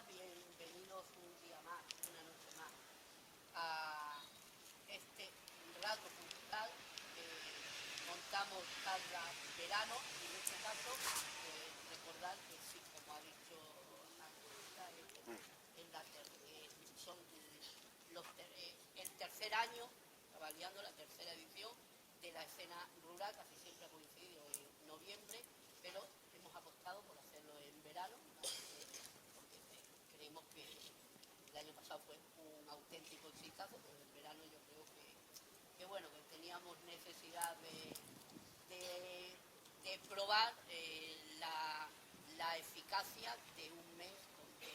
todas, bienvenidos un día más, una noche más, a este rato cultural que montamos cada verano, y en este caso recordar que sí, como ha dicho Angélica, son el tercer año, validando la tercera edición de la escena rural, casi siempre ha coincidido en noviembre, pero hemos apostado por hacerlo en verano, ¿no? Porque creemos que el año pasado fue un auténtico exitazo, pero en verano yo creo que bueno, que teníamos necesidad de probar la eficacia de un mes donde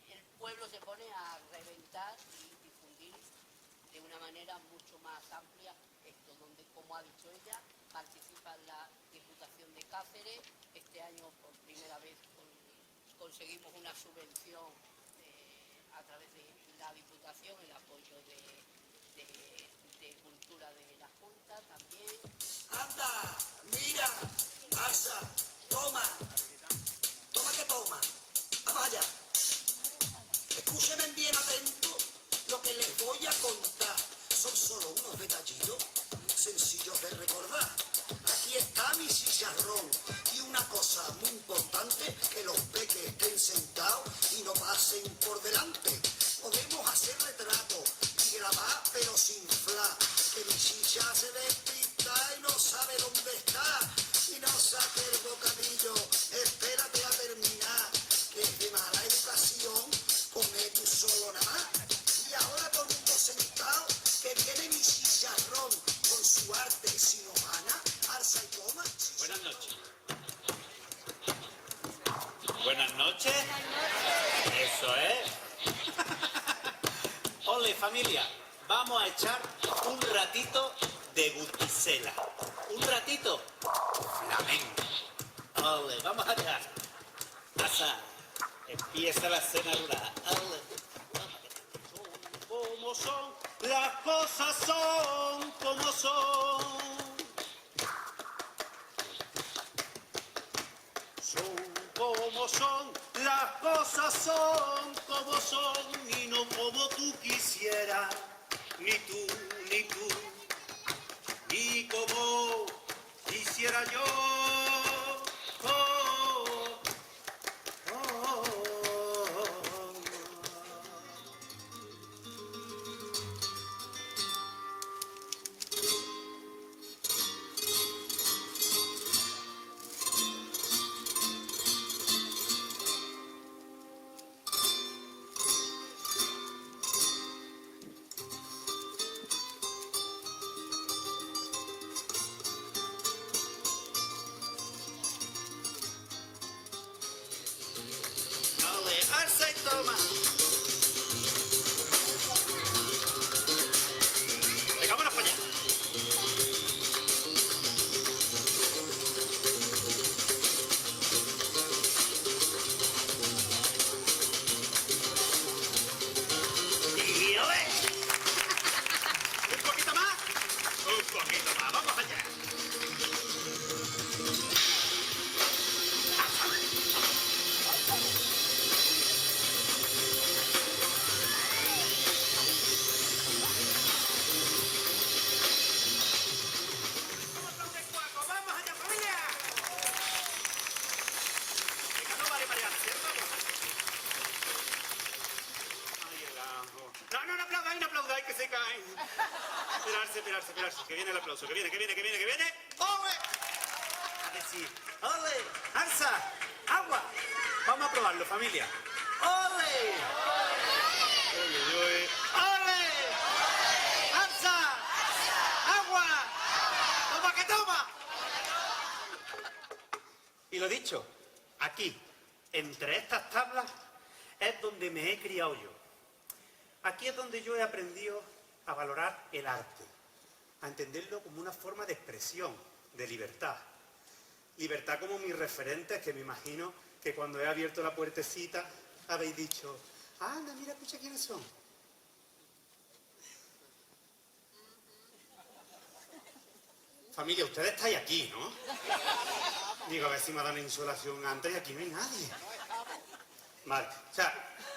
el pueblo se pone a reventar y difundir de una manera mucho más amplia esto, donde, como ha dicho ella, participa la Diputación de Cáceres. Este año por primera vez conseguimos una subvención a través de la Diputación, el apoyo de Cultura de la Junta también. ¡Anda! ¡Mira! ¡Pasa! ¡Toma! ¡Toma que toma! ¡Vaya! Escúcheme bien atento lo que les voy a contar. Son solo unos detallitos sencillos de recordar. Aquí está mi chicharrón. Y una cosa muy importante, que los peques estén sentados y no pasen por delante. Podemos hacer retratos y grabar, pero sin flash. Que mi chicha se despista y no sabe dónde está. Y no saque el bocadillo, espérate a terminar. Que es de mala educación comer tú solo nada más. Y ahora todo el mundo sentado, que viene mi chicharrón con su arte sinojana, alza y toma. Buenas noches. Buenas noches. Eso es. Ole, familia, vamos a echar un ratito de Gutisela. Un ratito flamenco. Ole, vamos allá. Pasa. Empieza la escena rural. Ole. Como son, las cosas son como son. Son como son, las cosas son como son y no como tú quisieras, ni tú, ni como quisiera yo. Oh, oh, oh, oh. Ole, alza y toma. Venga, vámonos para allá. Y ole. Un poquito más. Un poquito más. Vamos allá. Vamos allá, familia. Venga, no vale Mariana, ¿cierto? Ay, el ajo. No aplaudáis, que se caen. Esperarse, que viene el aplauso, que viene. ¡Ole! A decir, ¡ole! ¡Alza! ¡Agua! Vamos a probarlo, familia. ¡Ole! ¡Ole! ¡Ole! ¡Alza! ¡Agua! ¡Toma que toma! Y lo dicho, aquí, entre estas tablas, es donde me he criado yo. Aquí es donde yo he aprendido a valorar el arte, a entenderlo como una forma de expresión, de libertad. Libertad como mis referentes, que me imagino que cuando he abierto la puertecita habéis dicho, anda, mira, escucha quiénes son. Familia, ustedes estáis aquí, ¿no? Digo, a ver si me dan insolación antes y aquí no hay nadie. Vale, o sea,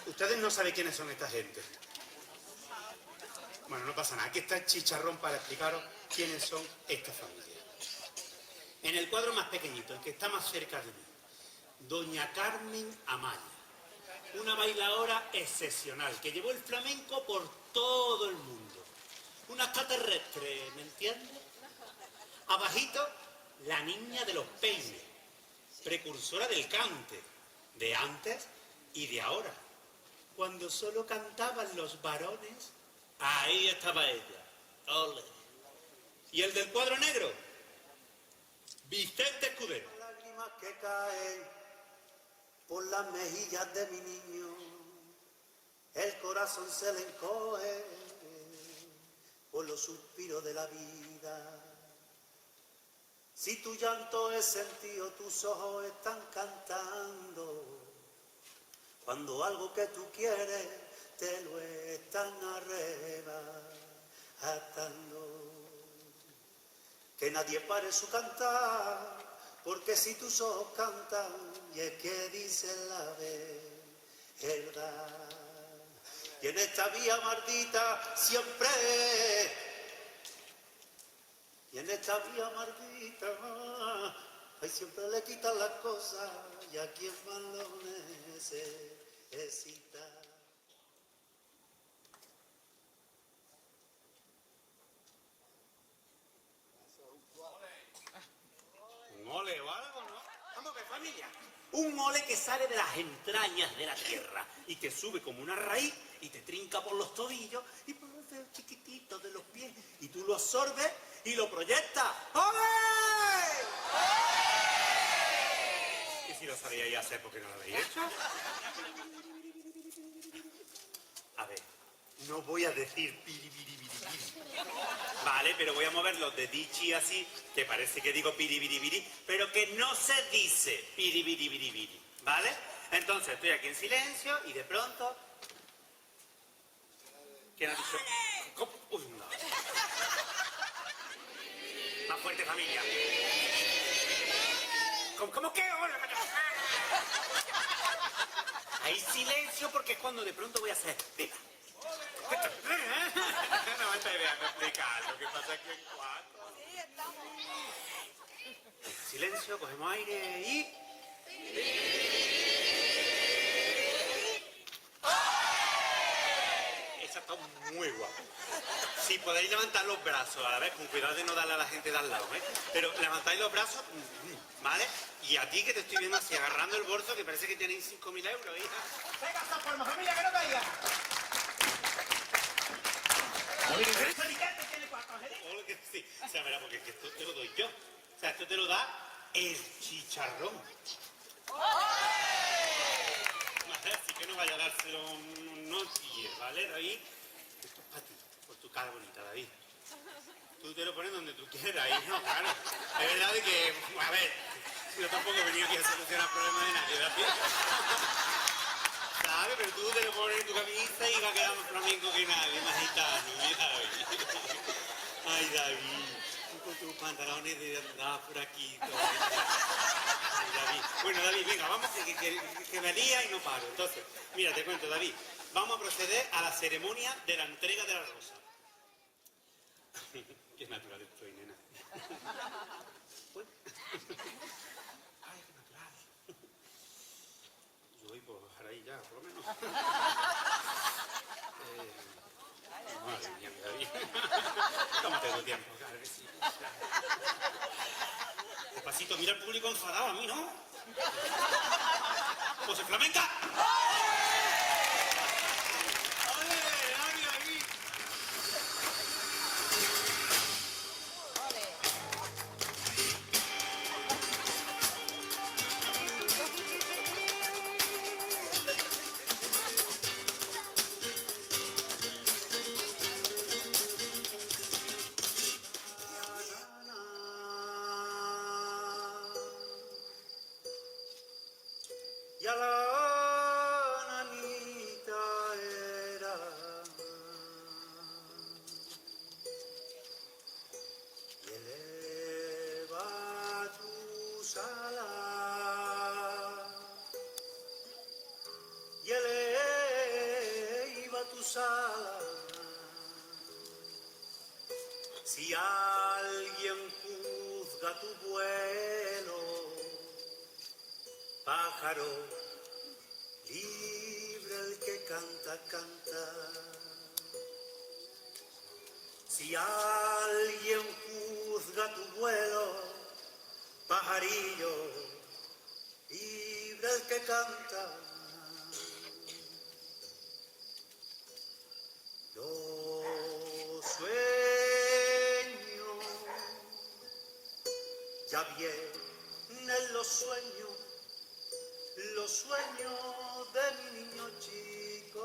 ustedes no saben quiénes son esta gente. Bueno, no pasa nada. Aquí está el chicharrón para explicaros quiénes son estas familias. En el cuadro más pequeñito, el que está más cerca de mí, doña Carmen Amaya, una bailadora excepcional que llevó el flamenco por todo el mundo. Una extraterrestre, ¿me entiendes? Abajito, la niña de los peines, precursora del cante, de antes y de ahora. Cuando solo cantaban los varones, ahí estaba ella. Ole. ¿Y el del cuadro negro? Vicente Escudero. Lágrimas que caen por las mejillas de mi niño, el corazón se le encoge por los suspiros de la vida. Si tu llanto es sentido, tus ojos están cantando, cuando algo que tú quieres te lo están arrebatando. Que nadie pare su cantar, porque si tus ojos cantan, y es que dicen la verdad. Y en esta vía maldita siempre, y en esta vía maldita, ay, siempre le quitan las cosas, y a quien más lo necesita. Un ole o algo, ¿no? Vamos a ver, familia. Un ole que sale de las entrañas de la tierra y que sube como una raíz y te trinca por los tobillos y por los dedos chiquititos de los pies y tú lo absorbes y lo proyectas. ¡Ole! Y si lo sabíais hacer, ¿por qué no lo habéis hecho? A ver, no voy a decir piribiribiribiri. Vale, pero voy a mover los dedichi así, que parece que digo piribiribiri, pero que no se dice piribiribiribiri, ¿vale? Entonces estoy aquí en silencio y de pronto... ¿Quién ha dicho? ¿Cómo? Uy, no. Más fuerte, familia. ¿Cómo qué? Hay silencio porque es cuando de pronto voy a hacer... ¡Viva! No me estoy dejando explicar lo que pasa aquí en cuatro. Sí, estamos. Silencio, cogemos aire y... Esa está muy guapa. Si podéis levantar los brazos a la vez, con cuidado de no darle a la gente de al lado, ¿eh? Pero levantáis los brazos, ¿vale? Y a ti que te estoy viendo así agarrando el bolso, que parece que tenéis 5.000 euros, hija. ¡Venga, esa forma, familia, que no caiga! Sí, o sea, verá, porque esto te lo doy yo. O sea, esto te lo da el chicharrón. Vale, así que no vaya a dárselo no tío, ¿vale, David? Esto es para ti, por tu cara bonita, David. Tú te lo pones donde tú quieras, hijo, claro. Es verdad de que, a ver, yo tampoco he venido aquí a solucionar problemas de nadie, David. ¿Sabes? Pero tú te lo pones en tu camisa y va a quedar más flamenco que nadie, más gitano, mira, David. Ay, David, tú con tus pantalones de andar por aquí. Todo. Ay, David. Bueno, David, venga, vamos, que me lía y no paro. Entonces, mira, te cuento, David, vamos a proceder a la ceremonia de la entrega de la rosa. Qué natural estoy, nena. Bueno. Ay, qué natural. Yo voy por bajar ahí ya, por lo menos. Madre mía, David. Tómate tu tiempo, claro que sí. Despacito, mira al público enfadado, a mí, ¿no? ¡José Flamenca! ¡Ole! ¡Ole, David! Ya la nanita era y eleva tus alas tus alas. Si alguien juzga tu vuelo, pájaro libre el que canta, canta. Si alguien juzga tu vuelo, pajarillo libre el que canta. Los sueños, ya vienen los sueños de mi niño chico.